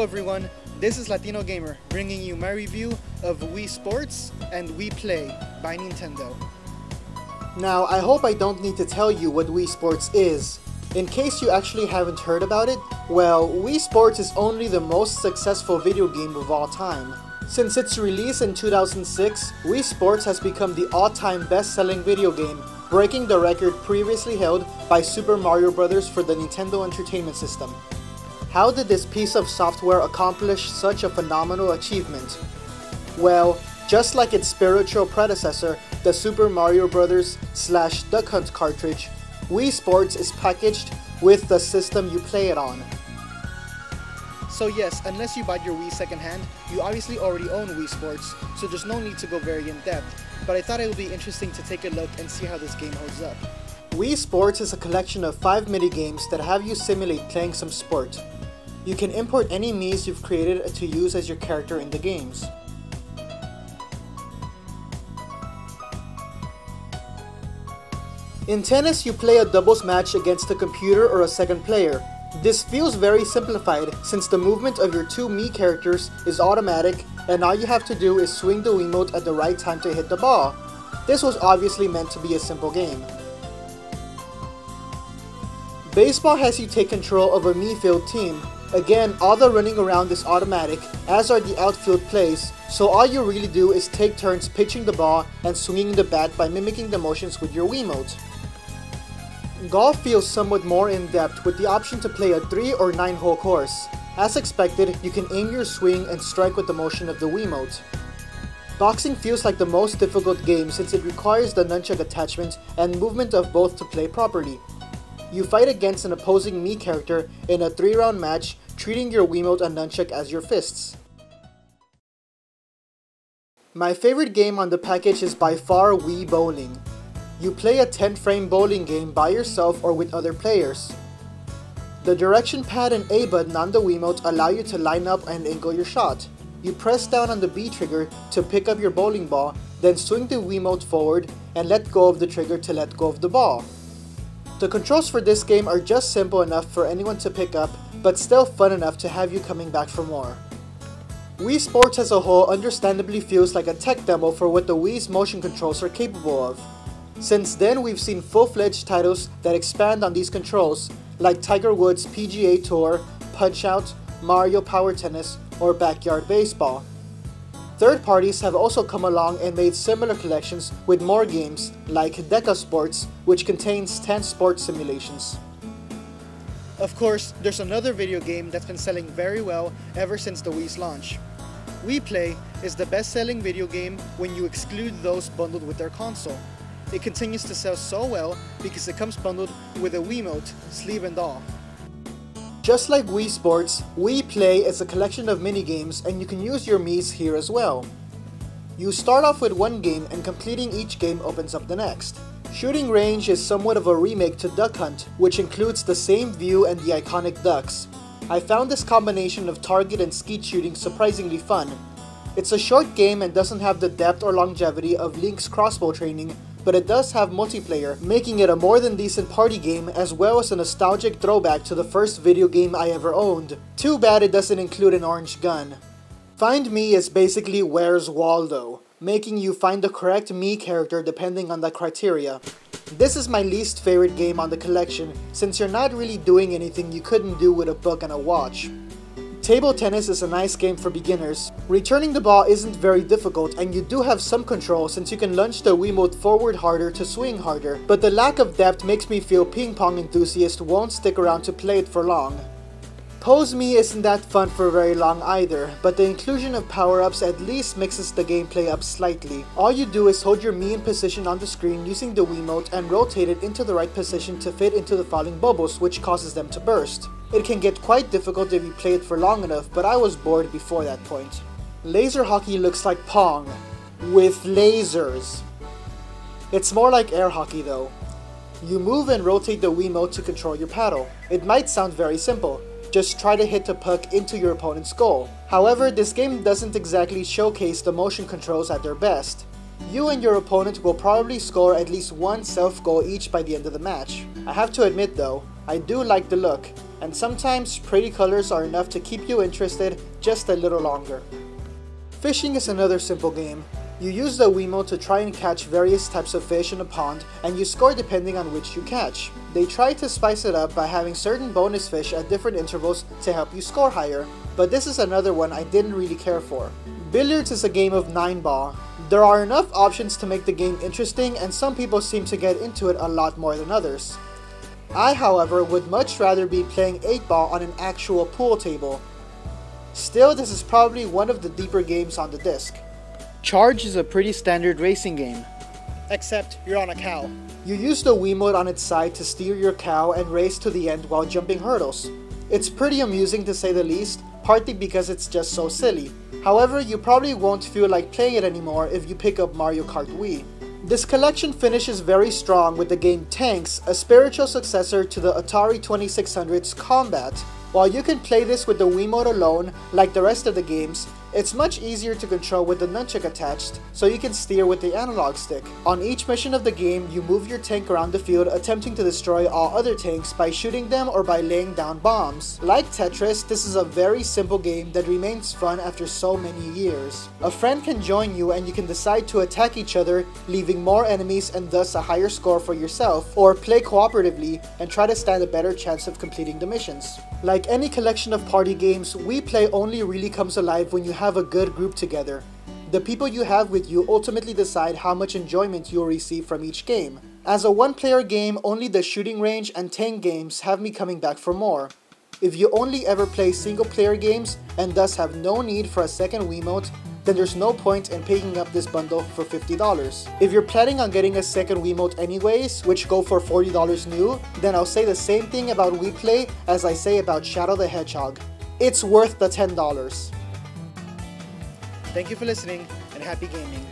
Hello everyone, this is Latino Gamer bringing you my review of Wii Sports and Wii Play by Nintendo. Now, I hope I don't need to tell you what Wii Sports is. In case you actually haven't heard about it, well, Wii Sports is only the most successful video game of all time. Since its release in 2006, Wii Sports has become the all-time best-selling video game, breaking the record previously held by Super Mario Bros. For the Nintendo Entertainment System. How did this piece of software accomplish such a phenomenal achievement? Well, just like its spiritual predecessor, the Super Mario Bros. / Duck Hunt cartridge, Wii Sports is packaged with the system you play it on. So yes, unless you bought your Wii secondhand, you obviously already own Wii Sports, so there's no need to go very in-depth, but I thought it would be interesting to take a look and see how this game holds up. Wii Sports is a collection of 5 mini-games that have you simulate playing some sport. You can import any Miis you've created to use as your character in the games. In tennis, you play a doubles match against a computer or a second player. This feels very simplified since the movement of your two Mii characters is automatic and all you have to do is swing the Wiimote at the right time to hit the ball. This was obviously meant to be a simple game. Baseball has you take control of a Mii-filled team. Again, all the running around is automatic, as are the outfield plays, so all you really do is take turns pitching the ball and swinging the bat by mimicking the motions with your Wiimote. Golf feels somewhat more in-depth with the option to play a 3 or 9 hole course. As expected, you can aim your swing and strike with the motion of the Wiimote. Boxing feels like the most difficult game since it requires the nunchuck attachment and movement of both to play properly. You fight against an opposing Mii character in a 3-round match, treating your Wiimote and nunchuck as your fists. My favorite game on the package is by far Wii Bowling. You play a 10-frame bowling game by yourself or with other players. The direction pad and A button on the Wiimote allow you to line up and angle your shot. You press down on the B trigger to pick up your bowling ball, then swing the Wiimote forward and let go of the trigger to let go of the ball. The controls for this game are just simple enough for anyone to pick up, but still fun enough to have you coming back for more. Wii Sports as a whole understandably feels like a tech demo for what the Wii's motion controls are capable of. Since then, we've seen full-fledged titles that expand on these controls, like Tiger Woods' PGA Tour, Punch-Out!, Mario Power Tennis, or Backyard Baseball. Third parties have also come along and made similar collections with more games, like Deca Sports, which contains 10 sports simulations. Of course, there's another video game that's been selling very well ever since the Wii's launch. Wii Play is the best-selling video game when you exclude those bundled with their console. It continues to sell so well because it comes bundled with a Wiimote, sleeve and all. Just like Wii Sports, Wii Play is a collection of minigames and you can use your Miis here as well. You start off with one game and completing each game opens up the next. Shooting Range is somewhat of a remake to Duck Hunt, which includes the same view and the iconic ducks. I found this combination of target and skeet shooting surprisingly fun. It's a short game and doesn't have the depth or longevity of Link's crossbow training, but it does have multiplayer, making it a more than decent party game as well as a nostalgic throwback to the first video game I ever owned. Too bad it doesn't include an orange gun. Find Mii is basically Where's Waldo, making you find the correct Mii character depending on the criteria. This is my least favorite game on the collection since you're not really doing anything you couldn't do with a book and a watch. Table tennis is a nice game for beginners. Returning the ball isn't very difficult and you do have some control since you can lunge the Wiimote forward harder to swing harder, but the lack of depth makes me feel ping pong enthusiasts won't stick around to play it for long. Pose Mii isn't that fun for very long either, but the inclusion of power-ups at least mixes the gameplay up slightly. All you do is hold your Mii in position on the screen using the Wiimote and rotate it into the right position to fit into the falling bubbles, which causes them to burst. It can get quite difficult if you play it for long enough, but I was bored before that point. Laser hockey looks like Pong, with lasers. It's more like air hockey though. You move and rotate the Wiimote to control your paddle. It might sound very simple. Just try to hit the puck into your opponent's goal. However, this game doesn't exactly showcase the motion controls at their best. You and your opponent will probably score at least one self-goal each by the end of the match. I have to admit though, I do like the look. and sometimes pretty colors are enough to keep you interested just a little longer. Fishing is another simple game. You use the Wiimote to try and catch various types of fish in a pond, and you score depending on which you catch. They try to spice it up by having certain bonus fish at different intervals to help you score higher, but this is another one I didn't really care for. Billiards is a game of 9-ball. There are enough options to make the game interesting, and some people seem to get into it a lot more than others. I, however, would much rather be playing 8-ball on an actual pool table. Still, this is probably one of the deeper games on the disc. Charge is a pretty standard racing game, except you're on a cow. You use the Wiimote on its side to steer your cow and race to the end while jumping hurdles. It's pretty amusing to say the least, partly because it's just so silly. However, you probably won't feel like playing it anymore if you pick up Mario Kart Wii. This collection finishes very strong with the game Tanks, a spiritual successor to the Atari 2600's Combat. While you can play this with the Wiimote alone, like the rest of the games, it's much easier to control with the nunchuck attached, so you can steer with the analog stick. On each mission of the game, you move your tank around the field attempting to destroy all other tanks by shooting them or by laying down bombs. Like Tetris, this is a very simple game that remains fun after so many years. A friend can join you and you can decide to attack each other, leaving more enemies and thus a higher score for yourself, or play cooperatively and try to stand a better chance of completing the missions. Like any collection of party games, Wii Play only really comes alive when you have a good group together. The people you have with you ultimately decide how much enjoyment you'll receive from each game. As a one-player game, only the shooting range and tank games have me coming back for more. If you only ever play single-player games and thus have no need for a second Wiimote, then there's no point in picking up this bundle for $50. If you're planning on getting a second Wiimote anyways, which go for $40 new, then I'll say the same thing about Wii Play as I say about Shadow the Hedgehog. It's worth the $10. Thank you for listening, and happy gaming.